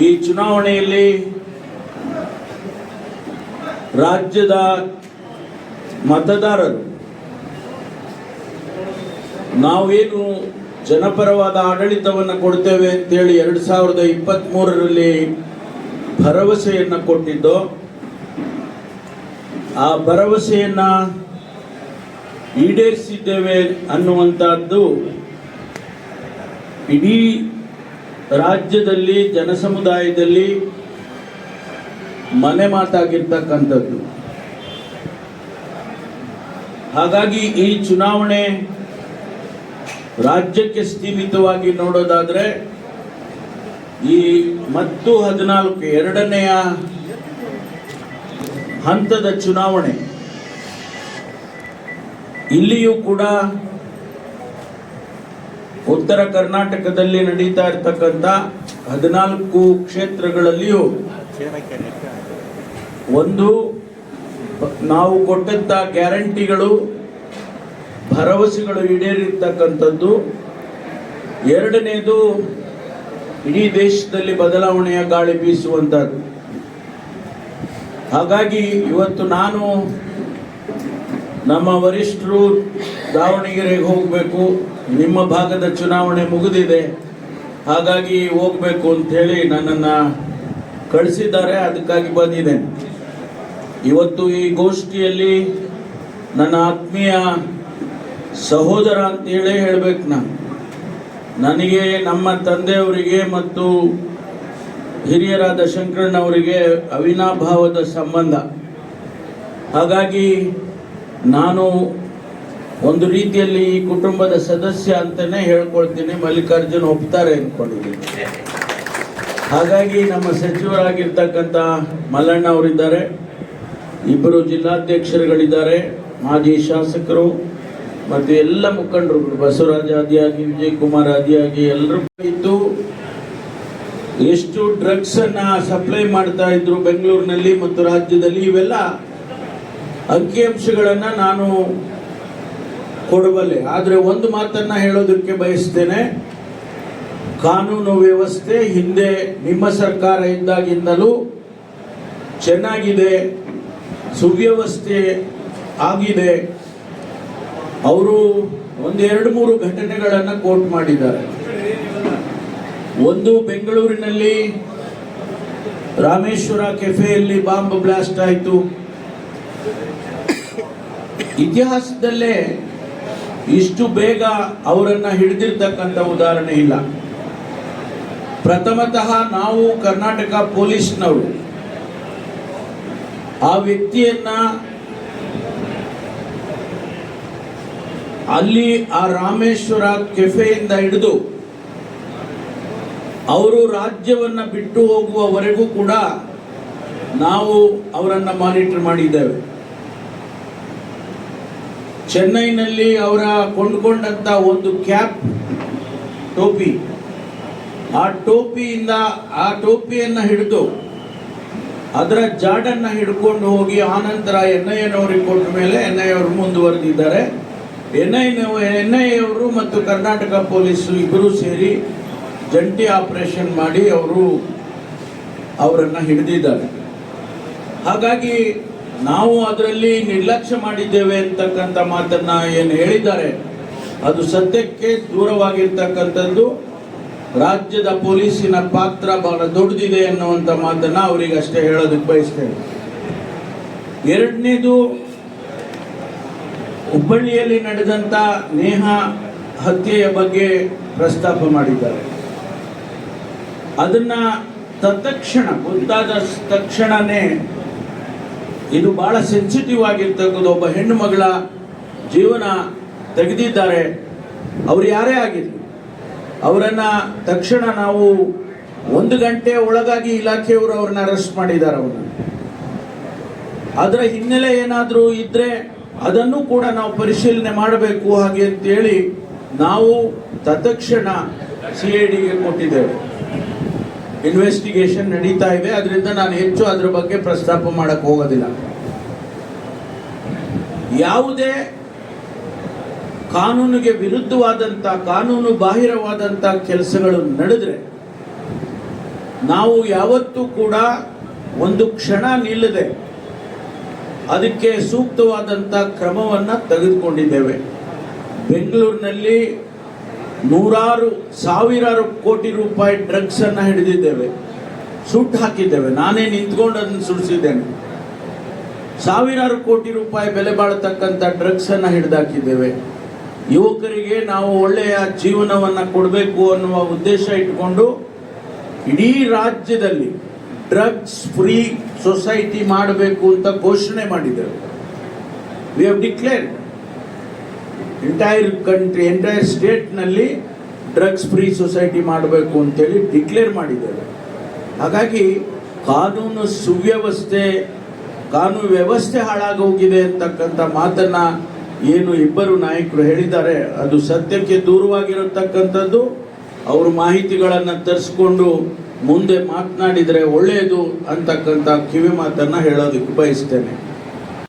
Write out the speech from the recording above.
ಈ ಚುನಾವಣೆಯಲ್ಲಿ ರಾಜ್ಯದ ಮತದಾರರು ನಾವೇನು ಜನಪರವಾದ ಆಡಳಿತವನ್ನು ಕೊಡ್ತೇವೆ ಅಂತೇಳಿ 2023ರಲ್ಲಿ ಭರವಸೆಯನ್ನು ಕೊಟ್ಟಿದ್ದೋ ಆ ಭರವಸೆಯನ್ನು ಈಡೇರಿಸಿದ್ದೇವೆ ಅನ್ನುವಂಥದ್ದು ಇಡೀ ರಾಜ್ಯದಲ್ಲಿ ಜನಸಮುದಾಯದಲ್ಲಿ ಮನೆ ಮಾತಾಗಿರ್ತಕ್ಕಂಥದ್ದು. ಹಾಗಾಗಿ ಈ ಚುನಾವಣೆ ರಾಜ್ಯಕ್ಕೆ ಸೀಮಿತವಾಗಿ ನೋಡೋದಾದ್ರೆ ಈ ಮತ್ತು 14 ಎರಡನೆಯ ಹಂತದ ಚುನಾವಣೆ ಇಲ್ಲಿಯೂ ಕೂಡ ಉತ್ತರ ಕರ್ನಾಟಕದಲ್ಲಿ ನಡೀತಾ ಇರತಕ್ಕಂಥ 14 ಕ್ಷೇತ್ರಗಳಲ್ಲಿಯೂ ಒಂದು ನಾವು ಕೊಟ್ಟಂತ ಗ್ಯಾರಂಟಿಗಳು ಭರವಸೆಗಳು ಈಡೇರಿರ್ತಕ್ಕಂಥದ್ದು, ಎರಡನೇದು ಇಡೀ ದೇಶದಲ್ಲಿ ಬದಲಾವಣೆಯ ಗಾಳಿ ಬೀಸುವಂಥದ್ದು. ಹಾಗಾಗಿ ಇವತ್ತು ನಾನು ನಮ್ಮ ವರಿಷ್ಠರು ದಾವಣಗೆರೆಗೆ ಹೋಗಬೇಕು, ನಿಮ್ಮ ಭಾಗದ ಚುನಾವಣೆ ಮುಗಿದಿದೆ, ಹಾಗಾಗಿ ಹೋಗಬೇಕು ಅಂಥೇಳಿ ನನ್ನನ್ನು ಕಳಿಸಿದ್ದಾರೆ. ಅದಕ್ಕಾಗಿ ಬಂದಿದ್ದೇನೆ. ಇವತ್ತು ಈ ಗೋಷ್ಠಿಯಲ್ಲಿ ನನ್ನ ಆತ್ಮೀಯ ಸಹೋದರ ಅಂತೇಳೇ ಹೇಳಬೇಕು. ನನಗೆ ನಮ್ಮ ತಂದೆಯವರಿಗೆ ಮತ್ತು ಹಿರಿಯರಾದ ಶಂಕರಣ್ಣವರಿಗೆ ಅವಿನಾಭಾವದ ಸಂಬಂಧ. ಹಾಗಾಗಿ ನಾನು ಒಂದು ರೀತಿಯಲ್ಲಿ ಈ ಕುಟುಂಬದ ಸದಸ್ಯ ಅಂತಲೇ ಹೇಳ್ಕೊಳ್ತೀನಿ. ಮಲ್ಲಿಕಾರ್ಜುನ್ ಒಪ್ತಾರೆ ಅಂದ್ಕೊಂಡಿದ್ದೀನಿ. ಹಾಗಾಗಿ ನಮ್ಮ ಸಚಿವರಾಗಿರ್ತಕ್ಕಂಥ ಮಲ್ಲಣ್ಣ ಅವರಿದ್ದಾರೆ, ಇಬ್ಬರು ಜಿಲ್ಲಾಧ್ಯಕ್ಷರುಗಳಿದ್ದಾರೆ, ಮಾಜಿ ಶಾಸಕರು ಮತ್ತು ಎಲ್ಲ ಮುಖಂಡರು, ಬಸವರಾಜ ಆದಿಯಾಗಿ, ವಿಜಯಕುಮಾರ್ ಆದಿಯಾಗಿ ಎಲ್ಲರೂ ಇದ್ದು ಎಷ್ಟು ಡ್ರಗ್ಸ್ ಅನ್ನ ಸಪ್ಲೈ ಮಾಡ್ತಾ ಇದ್ರು ಬೆಂಗಳೂರಿನಲ್ಲಿ ಮತ್ತು ರಾಜ್ಯದಲ್ಲಿ, ಇವೆಲ್ಲ ಅಂಕಿಅಂಶಗಳನ್ನ ನಾನು ಕೊಡಬಲ್ಲೆ. ಆದರೆ ಒಂದು ಮಾತನ್ನ ಹೇಳೋದಕ್ಕೆ ಬಯಸ್ತೇನೆ. ಕಾನೂನು ವ್ಯವಸ್ಥೆ ಹಿಂದೆ ನಿಮ್ಮ ಸರ್ಕಾರ ಇದ್ದಾಗಿಂದಲೂ ಚೆನ್ನಾಗಿದೆ, ಸುವ್ಯವಸ್ಥೆ ಆಗಿದೆ. ಅವರು ಒಂದು 2-3 ಘಟನೆಗಳನ್ನು ಕೋಟ್ ಮಾಡಿದ್ದಾರೆ. ಒಂದು, ಬೆಂಗಳೂರಿನಲ್ಲಿ ರಾಮೇಶ್ವರ ಕೆಫೆಯಲ್ಲಿ ಬಾಂಬ್ ಬ್ಲಾಸ್ಟ್ ಆಯಿತು. ಇತಿಹಾಸದಲ್ಲೇ ಇಷ್ಟು ಬೇಗ ಅವರನ್ನ ಹಿಡಿದಿರ್ತಕ್ಕಂಥ ಉದಾಹರಣೆ ಇಲ್ಲ. ಪ್ರಥಮತಃ ನಾವು ಕರ್ನಾಟಕ ಪೊಲೀಸ್ನವರು ಆ ವ್ಯಕ್ತಿಯನ್ನ ಅಲ್ಲಿ ಆ ರಾಮೇಶ್ವರ ಕೆಫೆಯಿಂದ ಹಿಡಿದು ಅವರು ರಾಜ್ಯವನ್ನ ಬಿಟ್ಟು ಹೋಗುವವರೆಗೂ ಕೂಡ ನಾವು ಅವರನ್ನ ಮಾನಿಟರ್ ಮಾಡಿದ್ದೇವೆ. ಚೆನ್ನೈನಲ್ಲಿ ಅವರ ಕೊಂಡುಕೊಂಡಂತ ಒಂದು ಕ್ಯಾಪ್, ಟೋಪಿ, ಆ ಟೋಪಿಯಿಂದ ಆ ಟೋಪಿಯನ್ನ ಹಿಡಿದು ಅದರ ಜಾಡನ್ನ ಹಿಡ್ಕೊಂಡು ಹೋಗಿ ಆನಂತರ NIA ನವರಿಗೆ ಕೊಟ್ಟ ಮೇಲೆ NIA ಅವರು ಮುಂದುವರೆದಿದ್ದಾರೆ. NIA ಅವರು ಮತ್ತು ಕರ್ನಾಟಕ ಪೊಲೀಸು ಇಬ್ಬರು ಸೇರಿ ಜಂಟಿ ಆಪರೇಷನ್ ಮಾಡಿ ಅವರನ್ನು ಹಿಡಿದಿದ್ದಾರೆ. ಹಾಗಾಗಿ ನಾವು ಅದರಲ್ಲಿ ನಿರ್ಲಕ್ಷ್ಯ ಮಾಡಿದ್ದೇವೆ ಅಂತಕ್ಕಂಥ ಮಾತನ್ನ ಏನು ಹೇಳಿದ್ದಾರೆ ಅದು ಸತ್ಯಕ್ಕೆ ದೂರವಾಗಿರ್ತಕ್ಕಂಥದ್ದು. ರಾಜ್ಯದ ಪೊಲೀಸಿನ ಪಾತ್ರ ಬಹಳ ದೊಡ್ಡದಿದೆ ಅನ್ನುವಂಥ ಮಾತನ್ನ ಅವರಿಗೆ ಅಷ್ಟೇ ಹೇಳೋದಕ್ಕೆ ಬಯಸ್ತೇನೆ. ಎರಡನೇದು, ಹುಬ್ಬಳ್ಳಿಯಲ್ಲಿ ನಡೆದಂಥ ನೇಹಾ ಹತ್ಯೆಯ ಬಗ್ಗೆ ಪ್ರಸ್ತಾಪ ಮಾಡಿದ್ದಾರೆ. ಅದನ್ನ ತತ್ಕ್ಷಣ ಗೊತ್ತಾದ ತಕ್ಷಣನೇ ಇದು ಬಹಳ ಸೆನ್ಸಿಟಿವ್ ಆಗಿರ್ತಕ್ಕಂಥ ಒಬ್ಬ ಹೆಣ್ಣು ಮಗಳ ಜೀವನ ತೆಗೆದಿದ್ದಾರೆ. ಅವರು ಯಾರೇ ಆಗಿರಲಿ ಅವರನ್ನ ತಕ್ಷಣ ನಾವು 1 ಗಂಟೆ ಒಳಗಾಗಿ ಇಲಾಖೆಯವರು ಅವ್ರನ್ನ ಅರೆಸ್ಟ್ ಮಾಡಿದ್ದಾರೆ. ಅವರನ್ನ ಅದರ ಹಿನ್ನೆಲೆ ಏನಾದರೂ ಇದ್ರೆ ಅದನ್ನು ಕೂಡ ನಾವು ಪರಿಶೀಲನೆ ಮಾಡಬೇಕು ಹಾಗೆ ಅಂತೇಳಿ ನಾವು ತತ್ಕ್ಷಣ CIDಗೆ ಕೊಟ್ಟಿದ್ದೇವೆ. ಇನ್ವೆಸ್ಟಿಗೇಷನ್ ನಡೀತಾ ಇದೆ. ಅದರಿಂದ ನಾನು ಹೆಚ್ಚು ಅದರ ಬಗ್ಗೆ ಪ್ರಸ್ತಾಪ ಮಾಡಕ್ಕೆ ಹೋಗೋದಿಲ್ಲ. ಯಾವುದೇ ಕಾನೂನಿಗೆ ವಿರುದ್ಧವಾದಂಥ ಕಾನೂನು ಬಾಹಿರವಾದಂಥ ಕೆಲಸಗಳು ನಡೆದರೆ ನಾವು ಯಾವತ್ತೂ ಕೂಡ ಒಂದು ಕ್ಷಣ ನಿಲ್ಲದೆ ಅದಕ್ಕೆ ಸೂಕ್ತವಾದಂಥ ಕ್ರಮವನ್ನು ತೆಗೆದುಕೊಂಡಿದ್ದೇವೆ. ಬೆಂಗಳೂರಿನಲ್ಲಿ ಸಾವಿರಾರು ಕೋಟಿ ರೂಪಾಯಿ ಡ್ರಗ್ಸನ್ನು ಹಿಡಿದಿದ್ದೇವೆ, ಸುಟ್ಟು ಹಾಕಿದ್ದೇವೆ. ನಾನೇ ನಿಂತ್ಕೊಂಡು ಅದನ್ನು ಸುಡಿಸಿದ್ದೇನೆ. ಸಾವಿರಾರು ಕೋಟಿ ರೂಪಾಯಿ ಬೆಲೆ ಬಾಳತಕ್ಕಂಥ ಡ್ರಗ್ಸನ್ನು ಹಿಡಿದಾಕಿದ್ದೇವೆ. ಯುವಕರಿಗೆ ನಾವು ಒಳ್ಳೆಯ ಜೀವನವನ್ನು ಕೊಡಬೇಕು ಅನ್ನುವ ಉದ್ದೇಶ ಇಟ್ಕೊಂಡು ಇಡೀ ರಾಜ್ಯದಲ್ಲಿ ಡ್ರಗ್ಸ್ ಫ್ರೀ ಸೊಸೈಟಿ ಮಾಡಬೇಕು ಅಂತ ಘೋಷಣೆ ಮಾಡಿದ್ದೇವೆ. ವಿ ಹ್ಯಾವ್ ಡಿಕ್ಲೇರ್ಡ್ ಎಂಟೈರ್ ಸ್ಟೇಟ್ನಲ್ಲಿ ಡ್ರಗ್ಸ್ ಫ್ರೀ ಸೊಸೈಟಿ ಮಾಡಬೇಕು ಅಂತೇಳಿ ಡಿಕ್ಲೇರ್ ಮಾಡಿದ್ದೇವೆ. ಹಾಗಾಗಿ ಕಾನೂನು ವ್ಯವಸ್ಥೆ ಹಾಳಾಗೋಗಿದೆ ಅಂತಕ್ಕಂಥ ಮಾತನ್ನ ಏನು ಇಬ್ಬರು ನಾಯಕರು ಹೇಳಿದ್ದಾರೆ ಅದು ಸತ್ಯಕ್ಕೆ ದೂರವಾಗಿರತಕ್ಕಂಥದ್ದು. ಅವರು ಮಾಹಿತಿಗಳನ್ನು ತರಿಸ್ಕೊಂಡು ಮುಂದೆ ಮಾತನಾಡಿದರೆ ಒಳ್ಳೆಯದು ಅಂತಕ್ಕಂಥ ಕಿವಿ ಮಾತನ್ನು ಹೇಳೋದಕ್ಕೆ ಬಯಸ್ತೇನೆ.